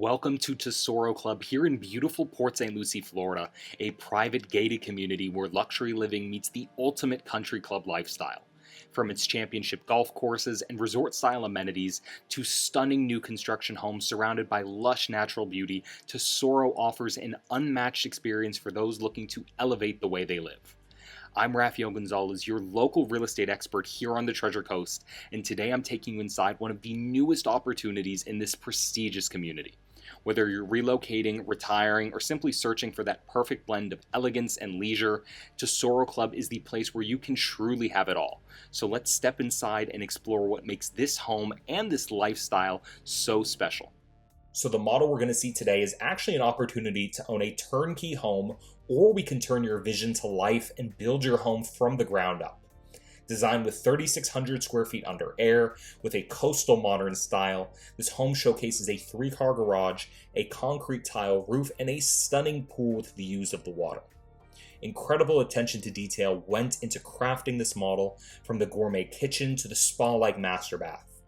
Welcome to Tesoro Club here in beautiful Port St. Lucie, Florida, a private gated community where luxury living meets the ultimate country club lifestyle. From its championship golf courses and resort-style amenities to stunning new construction homes surrounded by lush natural beauty, Tesoro offers an unmatched experience for those looking to elevate the way they live. I'm Raphael Gonzalez, your local real estate expert here on the Treasure Coast, and today I'm taking you inside one of the newest opportunities in this prestigious community. Whether you're relocating, retiring, or simply searching for that perfect blend of elegance and leisure, Tesoro Club is the place where you can truly have it all. So let's step inside and explore what makes this home and this lifestyle so special. So the model we're going to see today is actually an opportunity to own a turnkey home, or we can turn your vision to life and build your home from the ground up. Designed with 3,600 square feet under air, with a coastal modern style, this home showcases a 3-car garage, a concrete tile roof, and a stunning pool with views of the water. Incredible attention to detail went into crafting this model, from the gourmet kitchen to the spa-like master bath.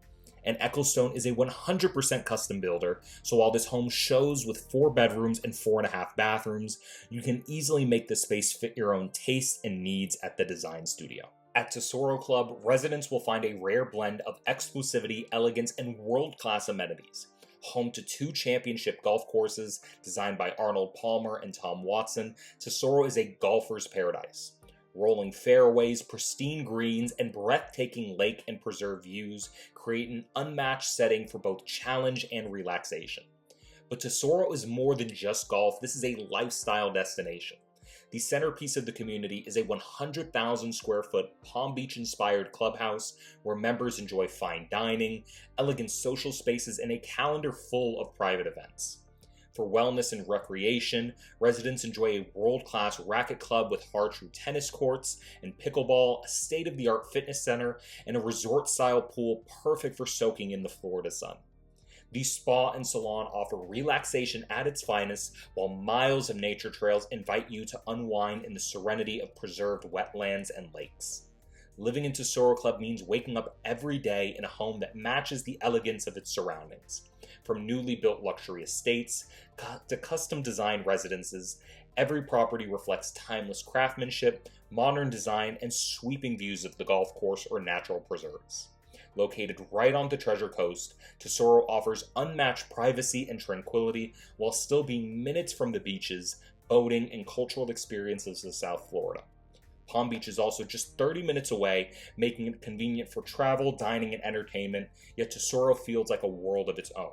And Ecclestone is a 100% custom builder, so while this home shows with 4 bedrooms and 4.5 bathrooms, you can easily make the space fit your own tastes and needs at the design studio. At Tesoro Club, residents will find a rare blend of exclusivity, elegance, and world-class amenities. Home to 2 championship golf courses designed by Arnold Palmer and Tom Watson, Tesoro is a golfer's paradise. Rolling fairways, pristine greens, and breathtaking lake and preserve views create an unmatched setting for both challenge and relaxation. But Tesoro is more than just golf. This is a lifestyle destination. The centerpiece of the community is a 100,000 square foot Palm Beach inspired clubhouse where members enjoy fine dining, elegant social spaces, and a calendar full of private events. For wellness and recreation, residents enjoy a world-class racket club with hard-true tennis courts and pickleball, a state-of-the-art fitness center, and a resort-style pool perfect for soaking in the Florida sun. The spa and salon offer relaxation at its finest, while miles of nature trails invite you to unwind in the serenity of preserved wetlands and lakes. Living in Tesoro Club means waking up every day in a home that matches the elegance of its surroundings. From newly built luxury estates to custom-designed residences, every property reflects timeless craftsmanship, modern design, and sweeping views of the golf course or natural preserves. Located right on the Treasure Coast, Tesoro offers unmatched privacy and tranquility while still being minutes from the beaches, boating, and cultural experiences of South Florida. Palm Beach is also just 30 minutes away, making it convenient for travel, dining, and entertainment, yet Tesoro feels like a world of its own.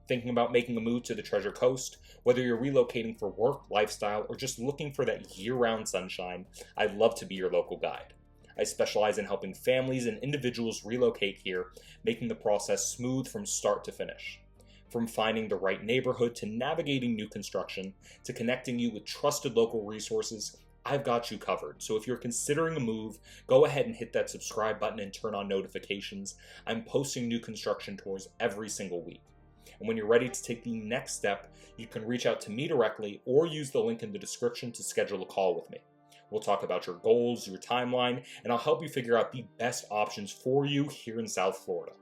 Thinking about making a move to the Treasure Coast? Whether you're relocating for work, lifestyle, or just looking for that year-round sunshine, I'd love to be your local guide. I specialize in helping families and individuals relocate here, making the process smooth from start to finish. From finding the right neighborhood to navigating new construction to connecting you with trusted local resources, I've got you covered. So if you're considering a move, go ahead and hit that subscribe button and turn on notifications. I'm posting new construction tours every single week. And when you're ready to take the next step, you can reach out to me directly or use the link in the description to schedule a call with me. We'll talk about your goals, your timeline, and I'll help you figure out the best options for you here in South Florida.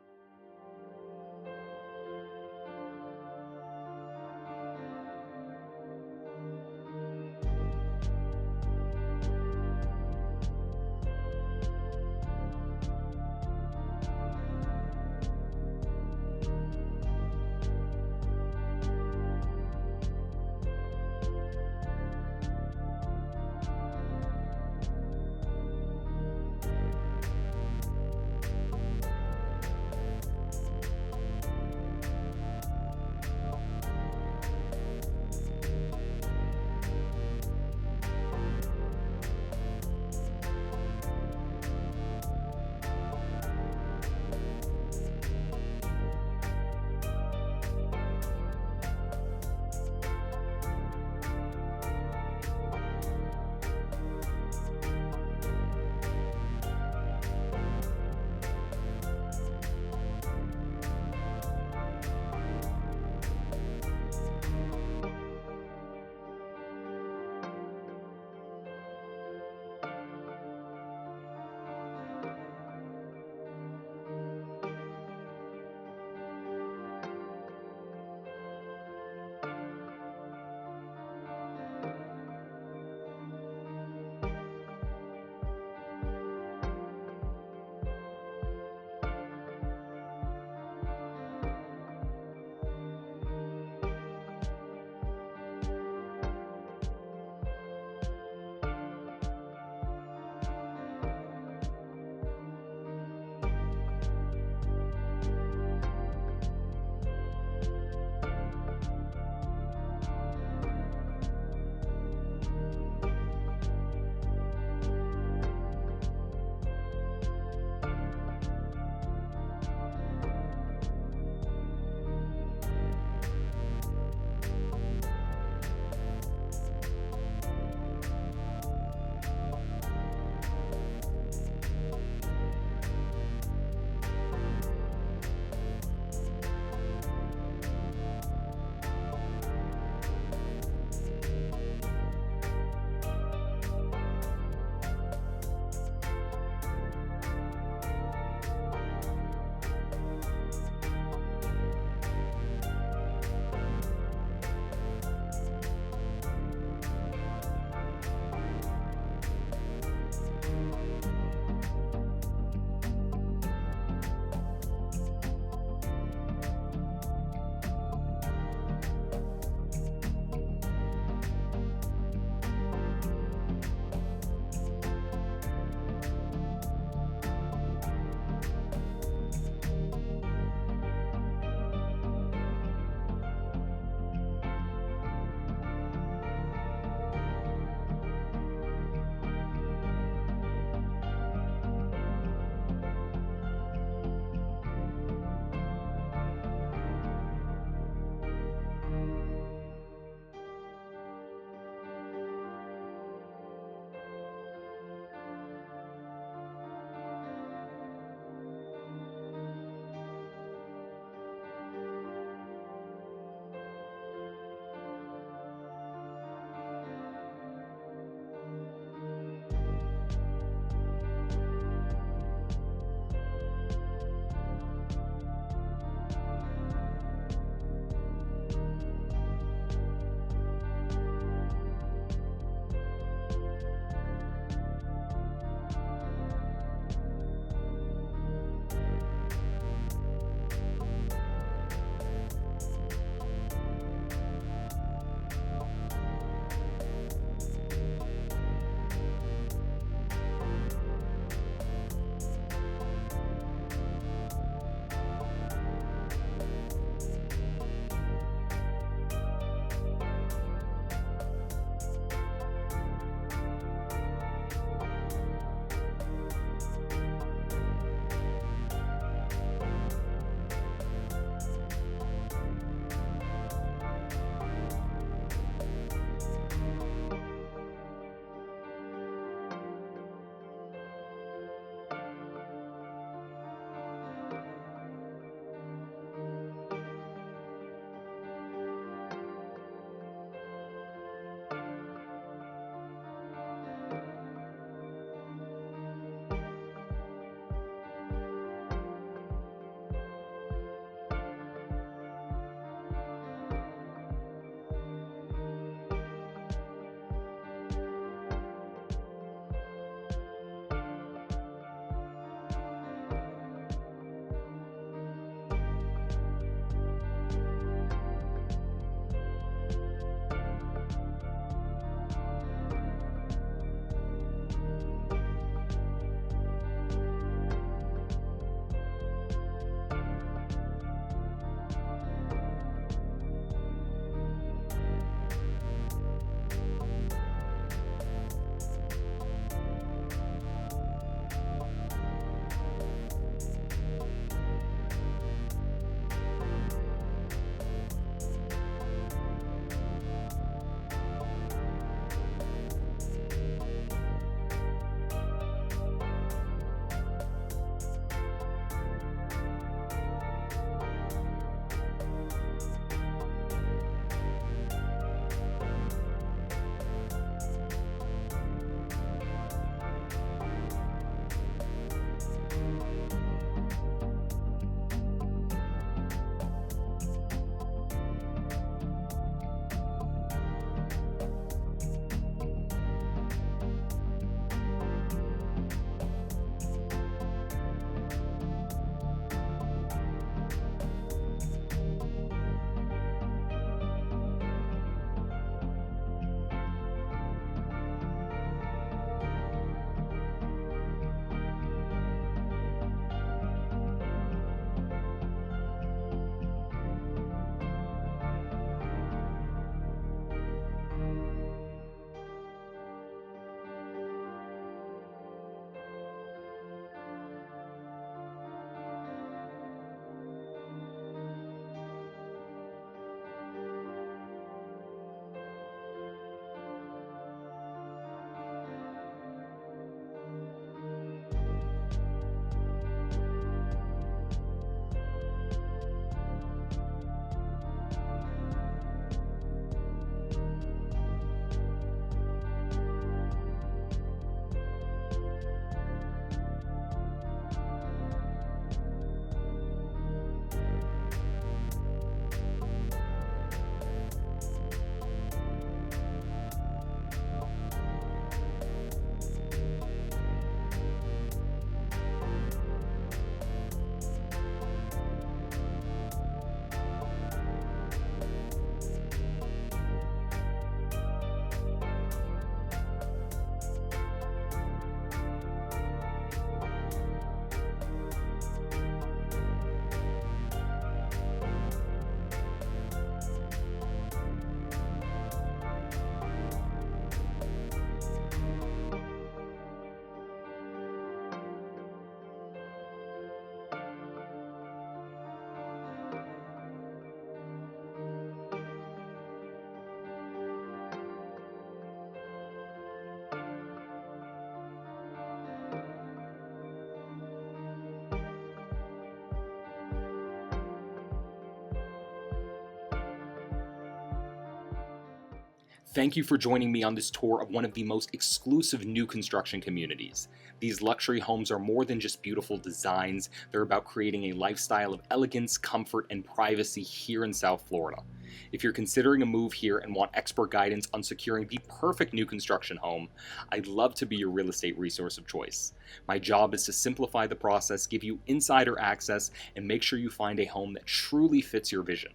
Thank you for joining me on this tour of one of the most exclusive new construction communities. These luxury homes are more than just beautiful designs, they're about creating a lifestyle of elegance, comfort, and privacy here in South Florida. If you're considering a move here and want expert guidance on securing the perfect new construction home, I'd love to be your real estate resource of choice. My job is to simplify the process, give you insider access, and make sure you find a home that truly fits your vision.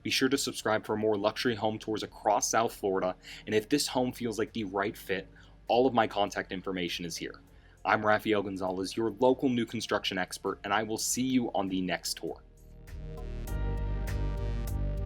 Be sure to subscribe for more luxury home tours across South Florida, and if this home feels like the right fit, all of my contact information is here. I'm Raphael Gonzalez, your local new construction expert, and I will see you on the next tour.